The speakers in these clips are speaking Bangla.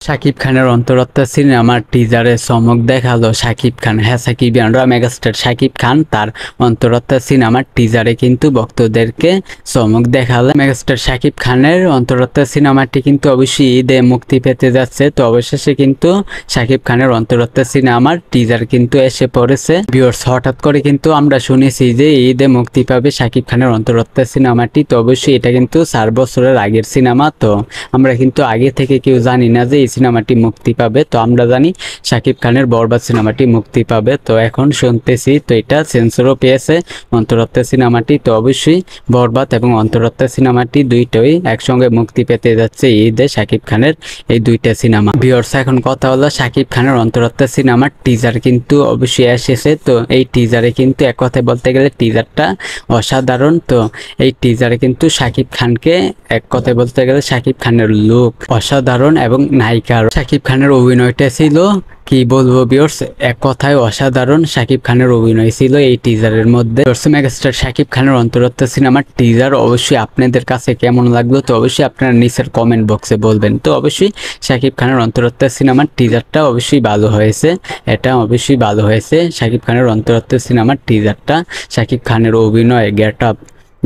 শাকিব খানের অন্তরাত্মা সিনেমার টিজারে চমক দেখালো শাকিব খান। হ্যাঁ, সাকিবিয়ানরা মেগাস্টার শাকিব খান তার অন্তরাত্মা সিনেমার টিজারে কিন্তু ভক্তদেরকে চমক দেখালো। মেগাস্টার শাকিব খানের অন্তরাত্মা সিনেমাটি কিন্তু অবশ্যই ঈদে মুক্তি পেতে যাচ্ছে। তো অবশেষে কিন্তু শাকিব খানের অন্তরাত্মা সিনেমার টিজার কিন্তু এসে পড়েছে। ভিউয়ার্স, হঠাৎ করে কিন্তু আমরা শুনেছি যে ঈদে মুক্তি পাবে শাকিব খানের অন্তরাত্মা সিনেমাটি। তো অবশ্যই এটা কিন্তু 4 বছরের আগের সিনেমা। তো আমরা কিন্তু আগে থেকে কেউ জানি না যে এই সিনেমাটি মুক্তি পাবে। তো আমরা জানি শাকিব খানের বরবাদ সিনেমাটি মুক্তি পাবে। তো এখন শুনতেছি তো এটা সেন্সরও পেয়েছে অন্তরাত্মা সিনেমাটি। তো অবশ্যই বরবাদ এবং অন্তরাত্মা সিনেমাটি দুইটাই একসঙ্গে মুক্তি পেতে যাচ্ছে ঈদে শাকিব খানের এই দুইটা সিনেমা। ভিউয়ার্স, এখন কথা হলো শাকিব খানের অন্তরাত্মা সিনেমার টিজার কিন্তু অবশ্যই এসেছে। তো এই টিজারে কিন্তু এক কথায় বলতে গেলে টিজারটা অসাধারণ। তো এই টিজারে কিন্তু শাকিব খানকে এক কথায় বলতে গেলে শাকিব খানের লুক অসাধারণ এবং নায়িকার শাকিব খানের অভিনয়টা ছিল কি বলবো ভিউয়ার্স, এক কথায় অসাধারণ শাকিব খানের অভিনয় ছিল এই টিজারের মধ্যে। মেগাস্টার শাকিব খানের অন্তরাত্মা সিনেমার টিজার অবশ্যই আপনাদের কাছে কেমন লাগলো তো অবশ্যই আপনারা নিচের কমেন্ট বক্সে বলবেন। তো অবশ্যই শাকিব খানের অন্তরাত্মা সিনেমার টিজারটা অবশ্যই ভালো হয়েছে, এটা অবশ্যই ভালো হয়েছে। শাকিব খানের অন্তরাত্মা সিনেমার টিজারটা শাকিব খানের অভিনয়, গেট আপ,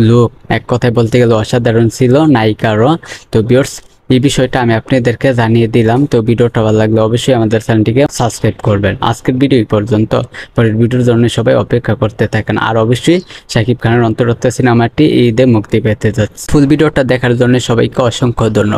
লুক এক কথায় বলতে গেলে অসাধারণ ছিল, নায়িকারও। তো ভিউয়ার্স, এই বিষয়টা আমি আপনাদেরকে জানিয়ে দিলাম। তো ভিডিওটা ভালো লাগলে অবশ্যই আমাদের চ্যানেলটিকে সাবস্ক্রাইব করবেন। আজকের ভিডিও পর্যন্ত, পরের ভিডিওর জন্য সবাই অপেক্ষা করতে থাকেন। আর অবশ্যই শাকিব খানের অন্তরাত্মা সিনেমাটি ঈদে মুক্তি পেতে যাচ্ছে। ফুল ভিডিওটা দেখার জন্য সবাইকে অসংখ্য ধন্যবাদ।